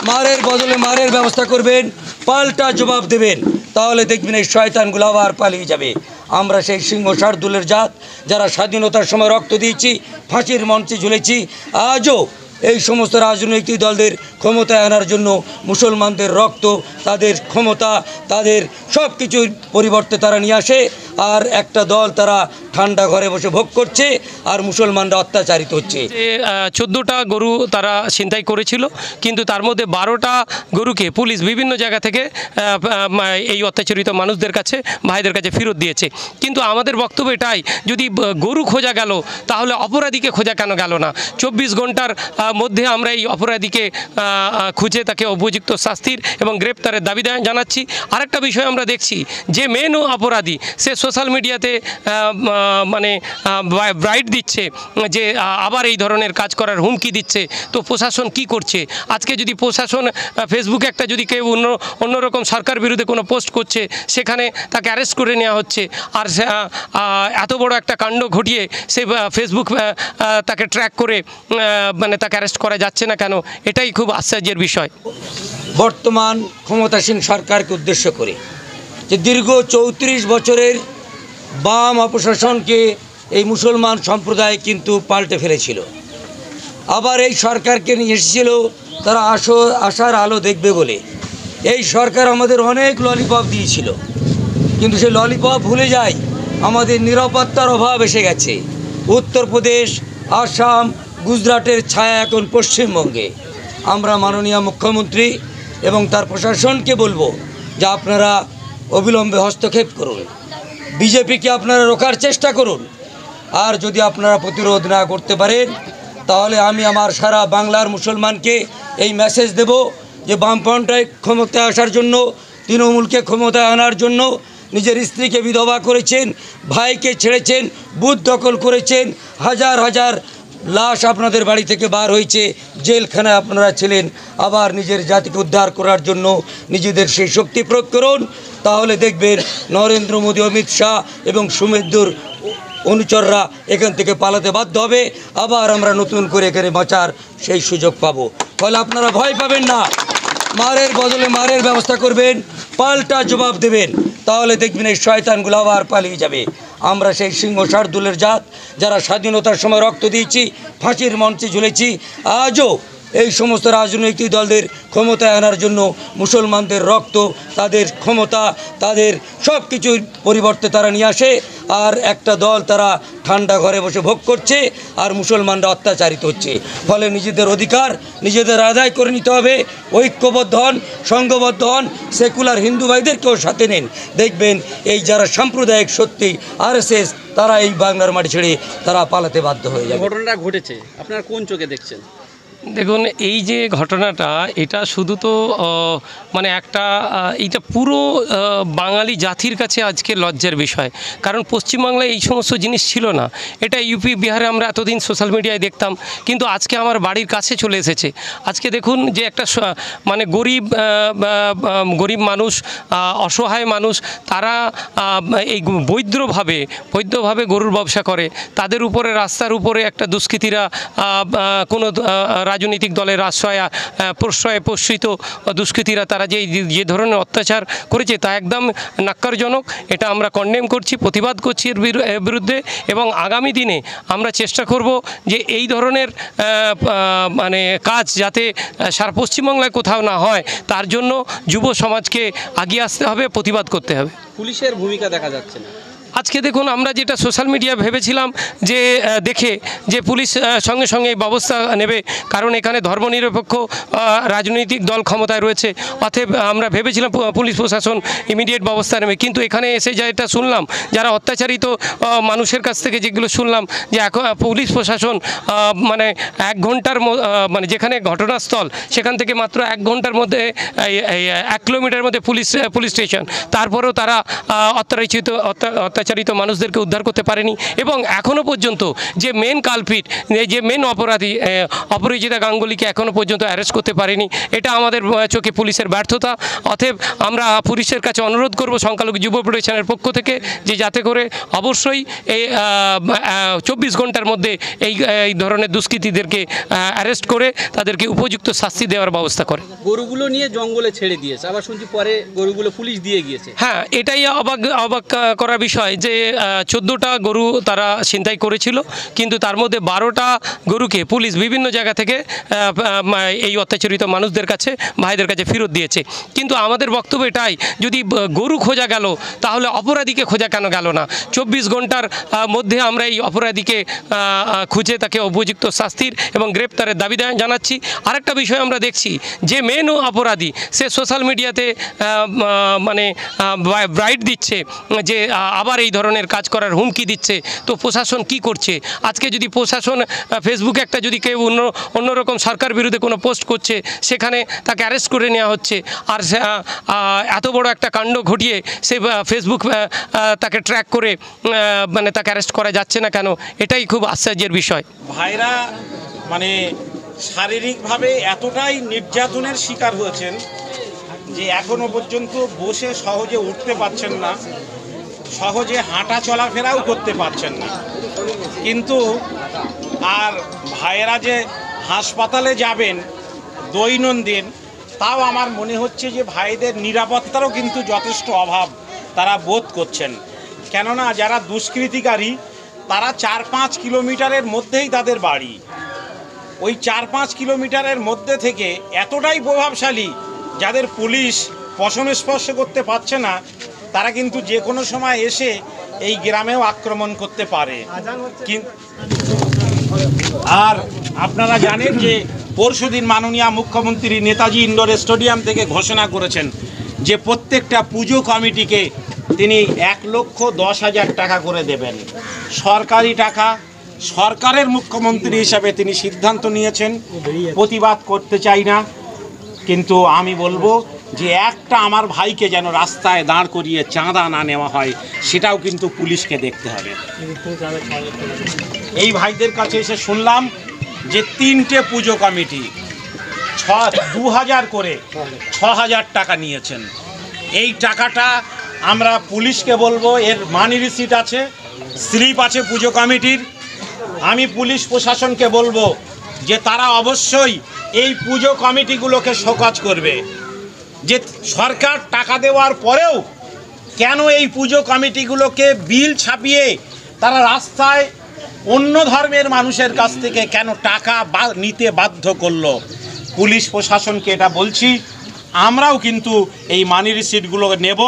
মারের বদলে মারের ব্যবস্থা করবেন, পাল্টা জবাব দেবেন, তাহলে দেখবেন এই শয়তানগুলো আবার পালিয়ে যাবে। আমরা সেই সিংহ শার্দুলের জাত যারা স্বাধীনতার সময় রক্ত দিয়েছি, ফাঁসির মঞ্চে ঝুলেছি। আজও এই সমস্ত রাজনৈতিক দলদের ক্ষমতায় আনার জন্য মুসলমানদের রক্ত, তাদের ক্ষমতা, তাদের সব কিছুর পরিবর্তে তারা নিয়ে আসে, আর একটা দল তারা ঠান্ডা ঘরে বসে ভোগ করছে, আর মুসলমানরা অত্যাচারিত হচ্ছে। 14টা গরু তারা ছিনতাই করেছিল, কিন্তু তার মধ্যে 12টা গরুকে পুলিশ বিভিন্ন জায়গা থেকে এই অত্যাচারিত মানুষদের কাছে, ভাইদের কাছে ফেরত দিয়েছে। কিন্তু আমাদের বক্তব্য এটাই, যদি গরু খোঁজা গেল তাহলে অপরাধীকে খোঁজা কেন গেল না? 24 ঘন্টার মধ্যে আমরা এই অপরাধীকে খুঁজে তাকে উপযুক্ত শাস্তির এবং গ্রেপ্তারের দাবি জানাচ্ছি। আরেকটা বিষয় আমরা দেখছি যে মেন অপরাধী সে সোশ্যাল মিডিয়াতে মানে ব্রাইট দিচ্ছে যে আবার এই ধরনের কাজ করার হুমকি দিচ্ছে। তো প্রশাসন কি করছে? আজকে যদি প্রশাসন ফেসবুকে একটা যদি কেউ অন্যরকম সরকার বিরুদ্ধে কোনো পোস্ট করছে, সেখানে তাকে অ্যারেস্ট করে নেওয়া হচ্ছে, আর এত বড় একটা কাণ্ড ঘটিয়ে সে ফেসবুক তাকে ট্র্যাক করে মানে তাকে অ্যারেস্ট করা যাচ্ছে না কেন? এটাই খুব আশ্চর্যের বিষয়। বর্তমান ক্ষমতাসীন সরকারকে উদ্দেশ্য করে যে দীর্ঘ 34 বছরের বাম অপশাসনকে এই মুসলমান সম্প্রদায় কিন্তু পাল্টে ফেলেছিল। আবার এই সরকারকে নিয়ে এসেছিল তারা আশার আলো দেখবে বলে। এই সরকার আমাদের অনেক ললিপপ দিয়েছিল, কিন্তু সেই ললিপপ ভুলে যায় আমাদের নিরাপত্তার অভাব এসে গেছে। উত্তরপ্রদেশ, আসাম, গুজরাটের ছায়া এখন পশ্চিমবঙ্গে। আমরা মাননীয় মুখ্যমন্ত্রী এবং তার প্রশাসনকে বলবো যে আপনারা অবিলম্বে হস্তক্ষেপ করুন, বিজেপিকে আপনারা রোখার চেষ্টা করুন। আর যদি আপনারা প্রতিরোধ না করতে পারেন, তাহলে আমি আমার সারা বাংলার মুসলমানকে এই মেসেজ দেব যে বামপন্থায় ক্ষমতায় আসার জন্য, তৃণমূলকে ক্ষমতায় আনার জন্য নিজের স্ত্রীকে বিধবা করেছেন, ভাইকে ছেড়েছেন, বুথ দখল করেছেন, হাজার হাজার লাশ আপনাদের বাড়ি থেকে বার হয়েছে, জেলখানায় আপনারা ছিলেন। আবার নিজের জাতিকে উদ্ধার করার জন্য নিজেদের সেই শক্তি প্রয়োগ করুন, তাহলে দেখবেন নরেন্দ্র মোদী, অমিত শাহ এবং সুমেধুর অনুচররা এখান থেকে পালাতে বাধ্য হবে। আবার আমরা নতুন করে এখানে বাঁচার সেই সুযোগ পাবো। ফলে আপনারা ভয় পাবেন না, মারের বদলে মারের ব্যবস্থা করবেন, পাল্টা জবাব দেবেন, তাহলে দেখবেন এই শয়তানগুলো আবার পালিয়ে যাবে। আমরা সেই সিংহ শার্দুলের জাত যারা স্বাধীনতার সময় রক্ত দিয়েছি, ফাঁসির মঞ্চে ঝুলেছি। আজও এই সমস্ত রাজনৈতিক দলদের ক্ষমতায় আনার জন্য মুসলমানদের রক্ত, তাদের ক্ষমতা, তাদের সব কিছুর পরিবর্তে তারা নিয়ে আসে, আর একটা দল তারা ঠান্ডা ঘরে বসে ভোগ করছে, আর মুসলমানরা অত্যাচারিত হচ্ছে। ফলে নিজেদের অধিকার নিজেদের আদায় করে নিতে হবে। ঐক্যবদ্ধ হন, সংঘবদ্ধ হন, সেকুলার হিন্দু ভাইদেরকেও সাথে নেন। দেখবেন এই যারা সাম্প্রদায়িক শক্তি আরএসএস, তারা এই বাংলার মাটি ছেড়ে তারা পালাতে বাধ্য হয়ে যাবে। ঘটনাটা ঘটেছে, আপনারা কোন চোখে দেখছেন? দেখুন, এই যে ঘটনাটা, এটা শুধু তো মানে একটা এইটা পুরো বাঙালি জাতির কাছে আজকে লজ্জার বিষয়। কারণ পশ্চিমবাংলায় এই সমস্ত জিনিস ছিল না। এটা ইউপি, বিহারে আমরা এতদিন সোশ্যাল মিডিয়ায় দেখতাম, কিন্তু আজকে আমার বাড়ির কাছে চলে এসেছে। আজকে দেখুন যে একটা মানে গরিব মানুষ, অসহায় মানুষ, তারা এই বৈধভাবে গরুর ব্যবসা করে। তাদের উপরে, রাস্তার উপরে একটা দুষ্কৃতীরা, কোনো রাজনৈতিক দলের প্রশ্রয়ে পোষিত দুষ্কৃতীরা তারা যে ধরনের অত্যাচার করেছে তা একদম ন্যাক্কারজনক। এটা আমরা কন্ডেম করছি, প্রতিবাদ করছি এর বিরুদ্ধে, এবং আগামী দিনে আমরা চেষ্টা করব যে এই ধরনের মানে কাজ যাতে সারা পশ্চিমবাংলায় কোথাও না হয়, তার জন্য যুব সমাজকে এগিয়ে আসতে হবে, প্রতিবাদ করতে হবে। পুলিশের ভূমিকা দেখা যাচ্ছে না। আজকে দেখুন, আমরা যেটা সোশ্যাল মিডিয়া ভেবেছিলাম যে যে পুলিশ সঙ্গে সঙ্গে এই ব্যবস্থা নেবে, কারণ এখানে ধর্মনিরপেক্ষ রাজনৈতিক দল ক্ষমতায় রয়েছে, অতএব আমরা ভেবেছিলাম পুলিশ প্রশাসন ইমিডিয়েট ব্যবস্থা নেবে। কিন্তু এখানে এসে যেটা শুনলাম, যারা অত্যাচারিত মানুষের কাছ থেকে যেগুলো শুনলাম, যে এখন পুলিশ প্রশাসন মানে 1 ঘন্টার মানে যেখানে ঘটনাস্থল সেখান থেকে মাত্র 1 ঘন্টার মধ্যে 1 কিলোমিটার মধ্যে পুলিশ স্টেশন, তারপরেও তারা অত্যাচারিত অত্যাচারিত মানুষদেরকে উদ্ধার করতে পারেনি এবং এখনও পর্যন্ত যে মেন কালপিট, যে মেন অপরাধী অপরাজিতা গাঙ্গুলিকে এখনও পর্যন্ত অ্যারেস্ট করতে পারেনি। এটা আমাদের চোখে পুলিশের ব্যর্থতা। অতএব আমরা পুলিশের কাছে অনুরোধ করব সংখ্যালঘু যুব ফেডারেশনের পক্ষ থেকে যে যাতে করে অবশ্যই এই 24 ঘন্টার মধ্যে এই ধরনের দুষ্কৃতীদেরকে অ্যারেস্ট করে তাদেরকে উপযুক্ত শাস্তি দেওয়ার ব্যবস্থা করে। গরুগুলো নিয়ে জঙ্গলে ছেড়ে দিয়েছে, আবার শুনছি পরে গরুগুলো পুলিশ দিয়ে গিয়েছে। হ্যাঁ, এটাই অবাক করার বিষয় যে 14টা গরু তারা ছিনতাই করেছিল, কিন্তু তার মধ্যে 12টা গরুকে পুলিশ বিভিন্ন জায়গা থেকে এই অত্যাচারিত মানুষদের কাছে, ভাইদের কাছে ফেরত দিয়েছে। কিন্তু আমাদের বক্তব্য এটাই, যদি গরু খোঁজা গেল তাহলে অপরাধীকে খোঁজা কেন গেল না? 24 ঘন্টার মধ্যে আমরা এই অপরাধীকে খুঁজে তাকে উপযুক্ত শাস্তির এবং গ্রেপ্তারের দাবি জানাচ্ছি। আরেকটা বিষয় আমরা দেখছি যে মেন অপরাধী সে সোশ্যাল মিডিয়াতে মানে ব্রাইট দিচ্ছে যে আবার এই ধরনের কাজ করার হুমকি দিচ্ছে। তো প্রশাসন কি করছে? আজকে যদি প্রশাসন ফেসবুকে একটা যদি কেউ অন্যরকম সরকার বিরুদ্ধে কোনো পোস্ট করছে, সেখানে তাকে অ্যারেস্ট করে নেওয়া হচ্ছে, আর এত বড় একটা কাণ্ড ঘটিয়ে সে ফেসবুক তাকে ট্র্যাক করে মানে তাকে অ্যারেস্ট করা যাচ্ছে না কেন? এটাই খুব আশ্চর্যের বিষয়। ভাইরা মানে শারীরিকভাবে এতটাই নির্যাতনের শিকার হয়েছেন যে এখনো পর্যন্ত বসে সহজে উঠতে পারছেন না, সহজে হাঁটা চলাফেরাও করতে পারছেন না। কিন্তু আর ভাইয়েরা যে হাসপাতালে যাবেন দৈনন্দিন, তাও আমার মনে হচ্ছে যে ভাইদের নিরাপত্তারও কিন্তু যথেষ্ট অভাব তারা বোধ করছেন। কেননা যারা দুষ্কৃতিকারী তারা 4-5 কিলোমিটারের মধ্যেই তাদের বাড়ি। ওই 4-5 কিলোমিটারের মধ্যে থেকে এতটাই প্রভাবশালী, যাদের পুলিশ পশম স্পর্শ করতে পারছে না, তারা কিন্তু যে কোনো সময় এসে এই গ্রামেও আক্রমণ করতে পারে। আর আপনারা জানেন যে পরশুদিন মাননীয় মুখ্যমন্ত্রী নেতাজি ইন্ডোর স্টেডিয়াম থেকে ঘোষণা করেছেন যে প্রত্যেকটা পুজো কমিটিকে তিনি 1,10,000 টাকা করে দেবেন। সরকারি টাকা, সরকারের মুখ্যমন্ত্রী হিসাবে তিনি সিদ্ধান্ত নিয়েছেন। প্রতিবাদ করতে চাই না, কিন্তু আমি বলবো যে একটা আমার ভাইকে যেন রাস্তায় দাঁড় করিয়ে চাঁদা না নেওয়া হয়, সেটাও কিন্তু পুলিশকে দেখতে হবে। এই ভাইদের কাছে এসে শুনলাম যে 3টে পুজো কমিটি 2,000 করে 6,000 টাকা নিয়েছেন। এই টাকাটা আমরা পুলিশকে বলবো, এর মানি রিসিট আছে, স্লিপ আছে পুজো কমিটির। আমি পুলিশ প্রশাসনকে বলবো যে তারা অবশ্যই এই পুজো কমিটিগুলোকে শোকজ করবে, যে সরকার টাকা দেওয়ার পরেও কেন এই পুজো কমিটিগুলোকে বিল ছাপিয়ে তারা রাস্তায় অন্য ধর্মের মানুষের কাছ থেকে কেন টাকা নিতে বাধ্য করলো। পুলিশ প্রশাসনকে এটা বলছি, আমরাও কিন্তু এই মানি রিসিটগুলো নেব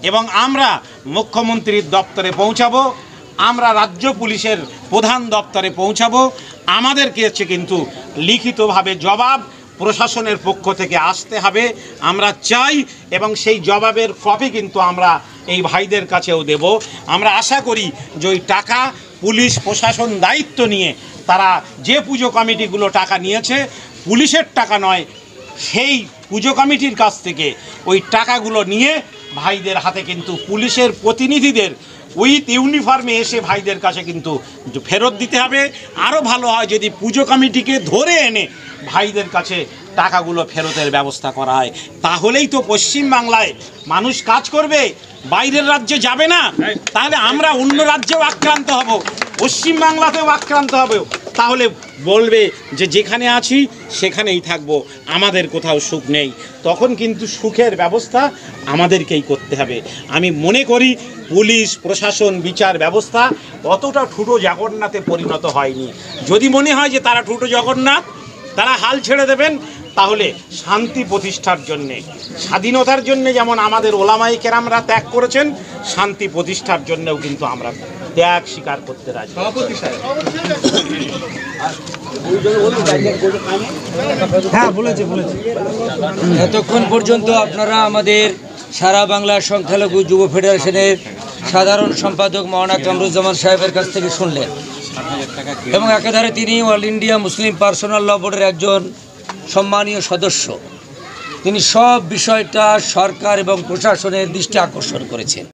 এবং আমরা মুখ্যমন্ত্রীর দপ্তরে পৌঁছাবো, আমরা রাজ্য পুলিশের প্রধান দপ্তরে পৌঁছাবো। আমাদেরকে কিন্তু লিখিতভাবে জবাব প্রশাসনের পক্ষ থেকে আসতে হবে, আমরা চাই, এবং সেই জবাবের কপি কিন্তু আমরা এই ভাইদের কাছেও দেব। আমরা আশা করি যে ওই টাকা পুলিশ প্রশাসন দায়িত্ব নিয়ে তারা যে পুজো কমিটিগুলো টাকা নিয়েছে, পুলিশের টাকা নয়, সেই পুজো কমিটির কাছ থেকে ওই টাকাগুলো নিয়ে ভাইদের হাতে কিন্তু পুলিশের প্রতিনিধিদের উইথ ইউনিফর্মে এসে ভাইদের কাছে কিন্তু ফেরত দিতে হবে। আরও ভালো হয় যদি পুজো কমিটিকে ধরে এনে ভাইদের কাছে টাকাগুলো ফেরতের ব্যবস্থা করা হয়, তাহলেই তো পশ্চিমবাংলায় মানুষ কাজ করবে, বাইরের রাজ্যে যাবে না। তাহলে আমরা অন্য রাজ্যেও আক্রান্ত হব, পশ্চিমবাংলাতেও আক্রান্ত হবে, তাহলে বলবে যে যেখানে আছি সেখানেই থাকবো, আমাদের কোথাও সুখ নেই। তখন কিন্তু সুখের ব্যবস্থা আমাদেরকেই করতে হবে। আমি মনে করি পুলিশ প্রশাসন বিচার ব্যবস্থা অতটা ঠুটো জগন্নাথে পরিণত হয়নি। যদি মনে হয় যে তারা ঠুটো জগন্নাথ, তারা হাল ছেড়ে দেবেন, তাহলে শান্তি প্রতিষ্ঠার জন্যে, স্বাধীনতার জন্যে যেমন আমাদের ওলামায়ে কেরামরা ত্যাগ করেছেন, শান্তি প্রতিষ্ঠার জন্যেও কিন্তু আমরা ত্যাগ স্বীকার করতে রাজি। এতক্ষণ পর্যন্ত আপনারা আমাদের সারা বাংলা সংখ্যালঘু যুব ফেডারেশনের সাধারণ সম্পাদক মাওলানা কামরুজ্জামান সাহেবের কাছ থেকে শুনলেন, এবং একাধারে তিনি অল ইন্ডিয়া মুসলিম পার্সোনাল ল বোর্ডের একজন সম্মানীয় সদস্য। তিনি সব বিষয়টা সরকার এবং প্রশাসনের দৃষ্টি আকর্ষণ করেছেন।